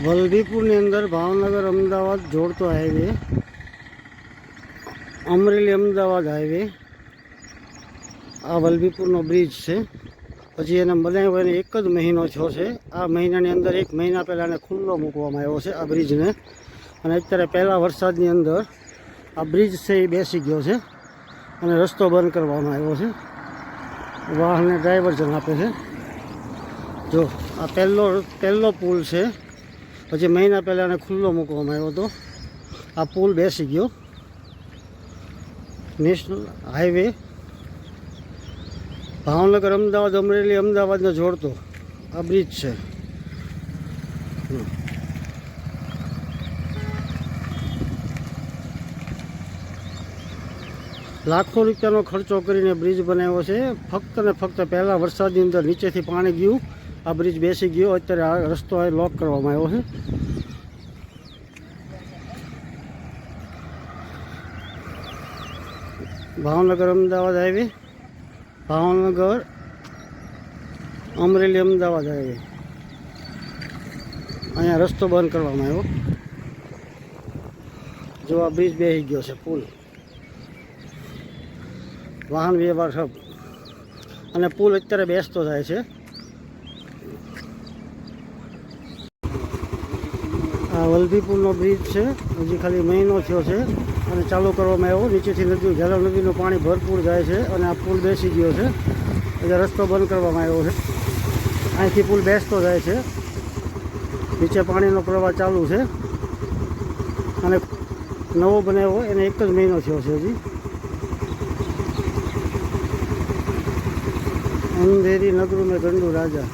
વલભીપુરની અંદર ભાવનગર અમદાવાદ જોડતો highway, Amreli Ahmedabad highway, આ વલભીપુરનો બ્રિજ છે. પછી એને બનાવ્યો એને એક જ મહિનો થયો છે. આ મહિનાની અંદર 1 મહિના પહેલાં એને ખુલ્લો મૂકવામાં આવ્યો છે આ બ્રિજને. અને અત્યારે પહેલાં વરસાદની અંદર આ બ્રિજ છે એ બેસી ગયો છે અને રસ્તો બંધ કરવામાં આવ્યો છે. વાહનને ડાયવર્ઝન આપે છે. જો આ પહેલો પુલ છે. પછી મહિના પહેલાં એને ખુલ્લો મૂકવામાં આવ્યો હતો. આ પુલ બેસી ગયો. નેશનલ હાઈવે ભાવનગર અમદાવાદ અમરેલી અમદાવાદને જોડતો આ બ્રિજ છે. લાખો રૂપિયાનો ખર્ચો કરીને બ્રિજ બનાવ્યો છે. ફક્ત ને ફક્ત પહેલાં વરસાદની અંદર નીચેથી પાણી ગયું, આ બ્રિજ બેસી ગયો. અત્યારે આ રસ્તો લોક કરવામાં આવ્યો છે. ભાવનગર અમદાવાદ હાઈવે, ભાવનગર અમરેલી અમદાવાદ હાઈવે, અહીંયા રસ્તો બંધ કરવામાં આવ્યો. જો આ બ્રિજ બેસી ગયો છે, પુલ, વાહન વ્યવહાર સબ. અને પુલ અત્યારે બેસતો જાય છે. આ વલભીપુરનો બ્રિજ છે. હજી ખાલી મહિનો થયો છે અને ચાલુ કરવામાં આવ્યો. નીચેથી નદી ઝાલા નદીનું પાણી ભરપૂર જાય છે અને આ પુલ બેસી ગયો છે. એટલે રસ્તો બંધ કરવામાં આવ્યો છે. અહીંથી પુલ બેસતો જાય છે. નીચે પાણીનો પ્રવાહ ચાલુ છે અને નવો બનાવ્યો એને 1 જ મહિનો થયો છે હજી. અંધેરી નગરું મેં ગંડુ રાજા.